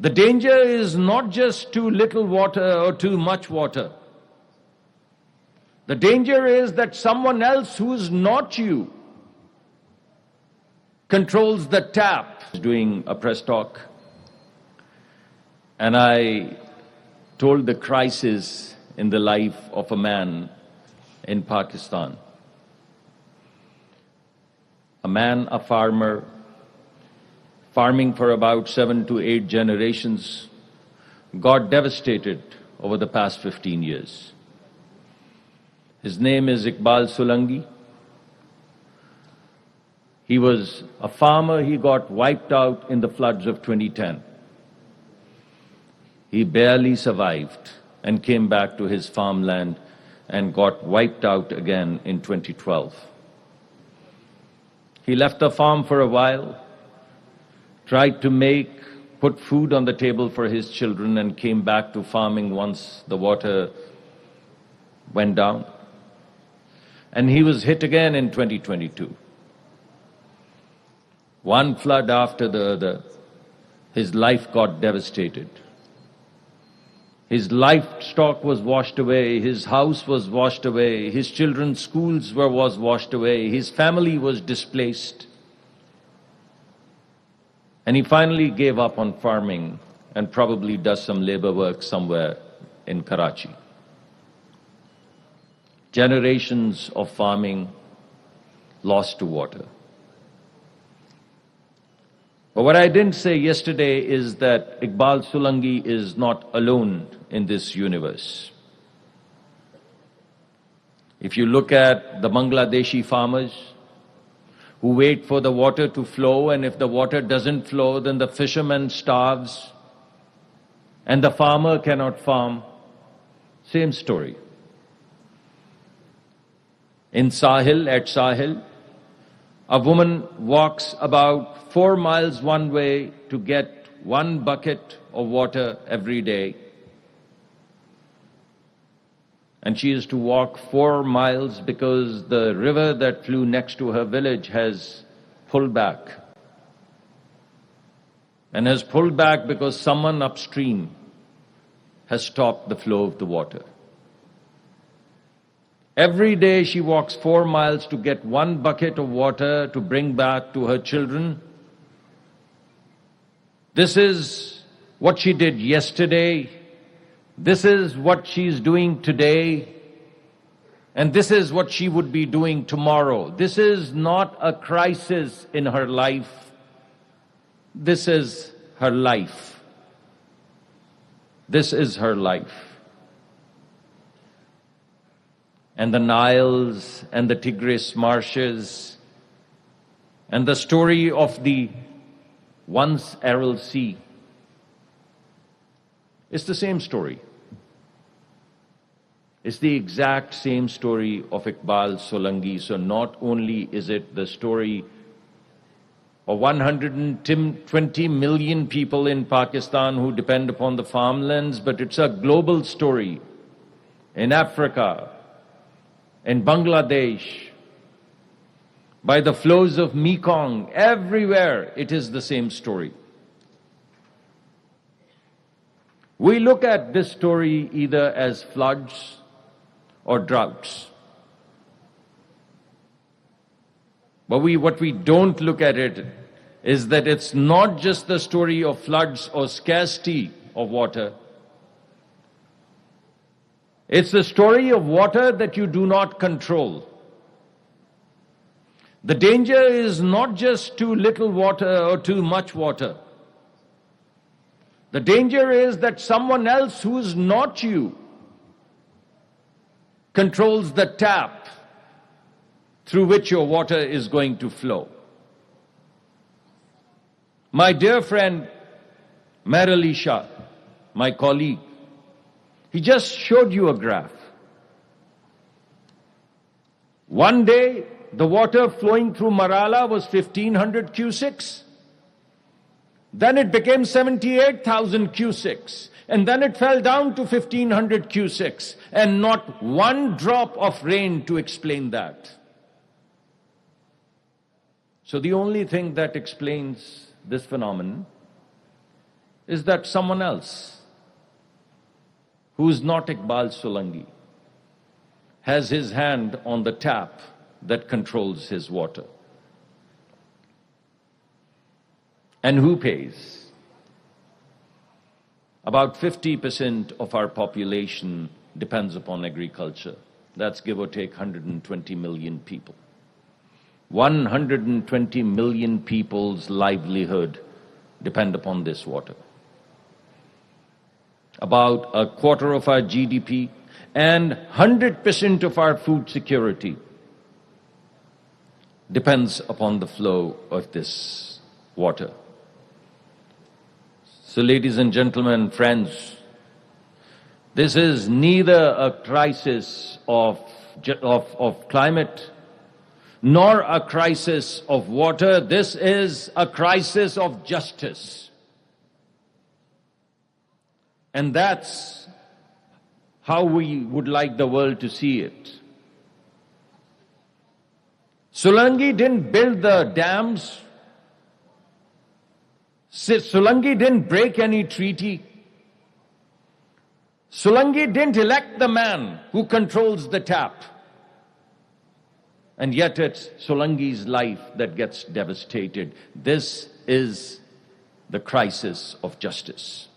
The danger is not just too little water or too much water. The danger is that someone else who's not you controls the tap. Doing a press talk, and I told the crisis in the life of a man in Pakistan. A man, a farmer, farming for about 7 to 8 generations, got devastated over the past 15 years. His name is Iqbal Solanki. He was a farmer. He got wiped out in the floods of 2010. He barely survived and came back to his farmland and got wiped out again in 2012. He left the farm for a while, tried to put food on the table for his children, and came back to farming once the water went down. And he was hit again in 2022. One flood after the other, his life got devastated. His livestock was washed away, his house was washed away, his children's schools was washed away, his family was displaced. And he finally gave up on farming and probably does some labor work somewhere in Karachi. Generations of farming lost to water. But what I didn't say yesterday is that Iqbal Solanki is not alone in this universe. If you look at the Bangladeshi farmers who wait for the water to flow, and if the water doesn't flow, then the fisherman starves and the farmer cannot farm. Same story. In Sahil, at Sahil, a woman walks about 4 miles one way to get 1 bucket of water every day. And she is to walk 4 miles because the river that flew next to her village has pulled back. And has pulled back because someone upstream has stopped the flow of the water. Every day she walks 4 miles to get 1 bucket of water to bring back to her children. This is what she did yesterday. This is what she's doing today. And this is what she would be doing tomorrow. This is not a crisis in her life. This is her life. This is her life. And the Niles and the Tigris marshes and the story of the once Aral Sea. It's the same story. It's the exact same story of Iqbal Solanki. So not only is it the story of 120 million people in Pakistan who depend upon the farmlands, but it's a global story in Africa, in Bangladesh, by the flows of Mekong, everywhere it is the same story. We look at this story either as floods or droughts. But what we don't look at it is that it's not just the story of floods or scarcity of water. It's the story of water that you do not control. The danger is not just too little water or too much water. The danger is that someone else who is not you controls the tap through which your water is going to flow. My dear friend Meher Ali Shah, my colleague, he just showed you a graph. One day, the water flowing through Marala was 1,500 cusics. Then it became 78,000 cusics. And then it fell down to 1,500 cusics. And not one drop of rain to explain that. So the only thing that explains this phenomenon is that someone else, who is not Iqbal Solanki, has his hand on the tap that controls his water. And who pays? About 50% of our population depends upon agriculture. That's give or take 120 million people. 120 million people's livelihood depend upon this water. About a quarter of our GDP and 100% of our food security depends upon the flow of this water. So, ladies and gentlemen, friends, this is neither a crisis of climate nor a crisis of water. This is a crisis of justice. And that's how we would like the world to see it. Solanki didn't build the dams. Solanki didn't break any treaty. Solanki didn't elect the man who controls the tap. And yet it's Solanki's life that gets devastated. This is the crisis of justice.